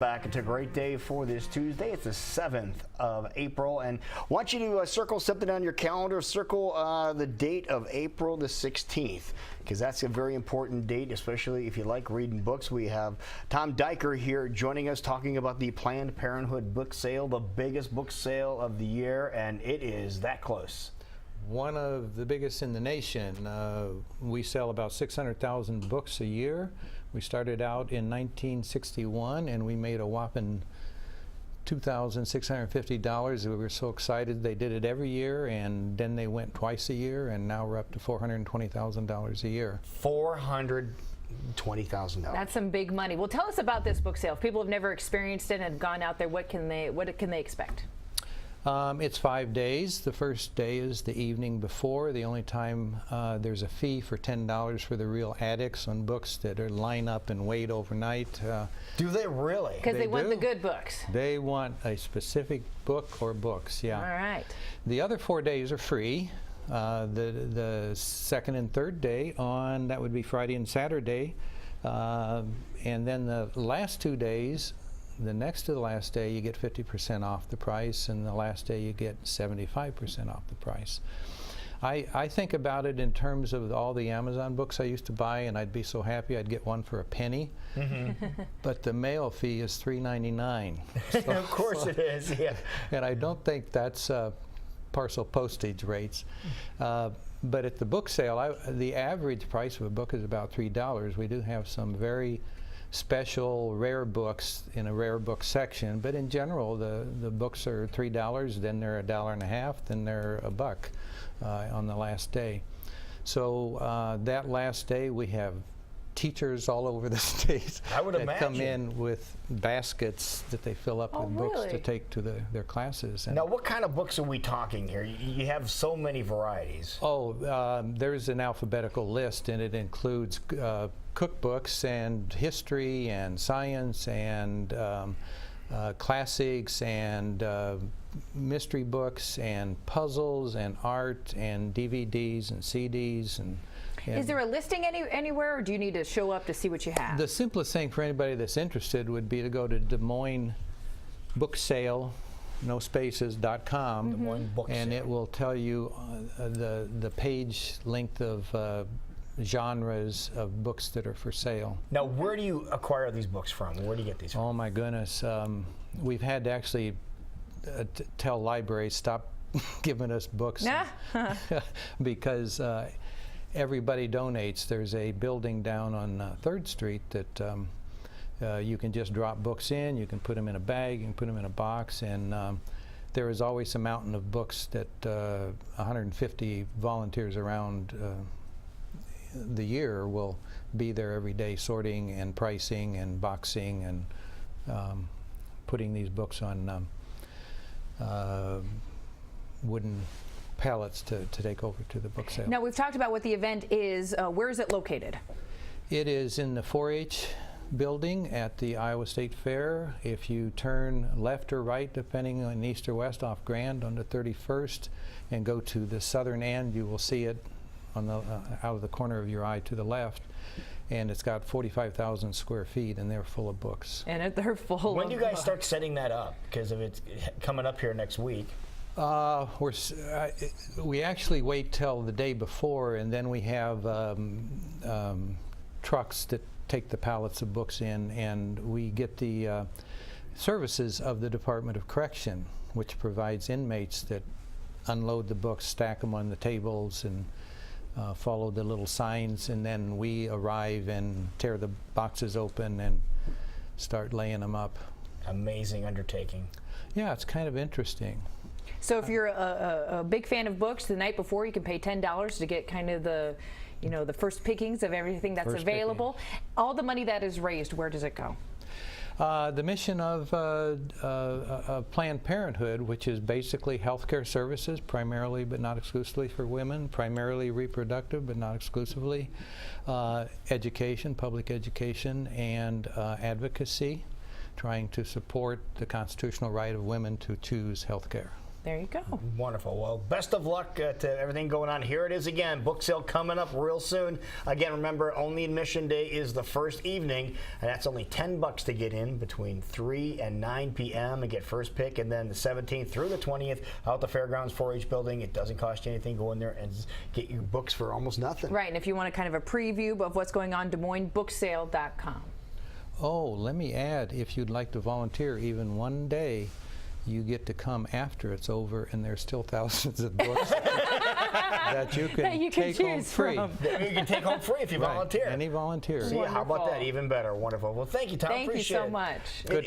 Back. It's a great day for this Tuesday. It's the 7th of April, and I want you to circle something on your calendar. Circle the date of April the 16th, because that's a very important date, especially if you like reading books. We have Tom Diker here joining us, talking about the Planned Parenthood book sale, the biggest book sale of the year, and it is that close. One of the biggest in the nation. We sell about 600,000 books a year. We started out in 1961 and we made a whopping $2,650. We were so excited they did it every year, and then they went twice a year, and now we're up to $420,000 a year. $420,000. That's some big money. Well, tell us about this book sale. If people have never experienced it and gone out there, what can they expect? It's 5 days. The first day is the evening before. The only time there's a fee for $10 for the real addicts on books that are line up and wait overnight. Do they really? Because they want the good books. They want a specific book or books, yeah. All right. The other 4 days are free. The second and third day that would be Friday and Saturday. And then the last 2 days, the next to the last day, you get 50% off the price, and the last day you get 75% off the price. I think about it in terms of all the Amazon books I used to buy, and I'd be so happy I'd get one for a penny. But the mail fee is $3.99. So, of course it is, yeah. And I don't think that's parcel postage rates. But at the book sale, the average price of a book is about $3. We do have some very special rare books in a rare book section, but in general the books are $3, then they're $1.50, then they're $1 on the last day. So that last day we have teachers all over the state that come in with baskets that they fill up with books to take to their classes. And now, what kind of books are we talking here? You have so many varieties. There's an alphabetical list, and it includes cookbooks and history and science and classics and mystery books and puzzles and art and DVDs and CDs. And is there a listing anywhere, or do you need to show up to see what you have? The simplest thing for anybody that's interested would be to go to Des Moines Book Sale, no spaces.com, Des Moines Book and Sale. it will tell you the page length of genres of books that are for sale. Now, where do you acquire these books from? Where do you get these from? Oh my goodness, we've had to actually tell libraries stop giving us books because everybody donates. There's a building down on 3rd Street that you can just drop books in, you can put them in a bag, you can put them in a box, and there is always a mountain of books that 150 volunteers around the year will be there every day sorting and pricing and boxing and putting these books on wooden pallets to take over to the book sale. Now, we've talked about what the event is. Where is it located? It is in the 4-H building at the Iowa State Fair. If you turn left or right, depending on east or west, off Grand on the 31st, and go to the southern end, you will see it on the out of the corner of your eye to the left. And it's got 45,000 square feet, and they're full of books. And they're full. When do you guys start setting that up? Because if it's coming up here next week. We actually wait till the day before, and then we have trucks that take the pallets of books in, and we get the services of the Department of Correction, which provides inmates that unload the books, stack them on the tables, and follow the little signs, and then we arrive and tear the boxes open and start laying them up. Amazing undertaking. Yeah, it's kind of interesting. So if you're a big fan of books, the night before you can pay $10 to get kind of the first pickings of everything that's available. All the money that is raised, where does it go? The mission of Planned Parenthood, which is basically healthcare services, primarily but not exclusively for women, primarily reproductive but not exclusively, education, public education, and advocacy, trying to support the constitutional right of women to choose healthcare. There you go. Wonderful. Well, best of luck to everything going on. Here it is again. Book sale coming up real soon. Again, remember, only admission day is the first evening, and that's only $10 to get in between 3 and 9 p.m. and get first pick. And then the 17th through the 20th out at the Fairgrounds 4-H building. It doesn't cost you anything. Go in there and get your books for almost nothing. Right, and if you want a kind of a preview of what's going on, DesMoinesBookSale.com. Oh, let me add, if you'd like to volunteer even one day, you get to come after it's over, and there's still thousands of books that you can take home free. You can take home free if you volunteer. Any volunteer. See, how about that? Even better. Wonderful. Well, thank you, Tom. Thank you so much. Good.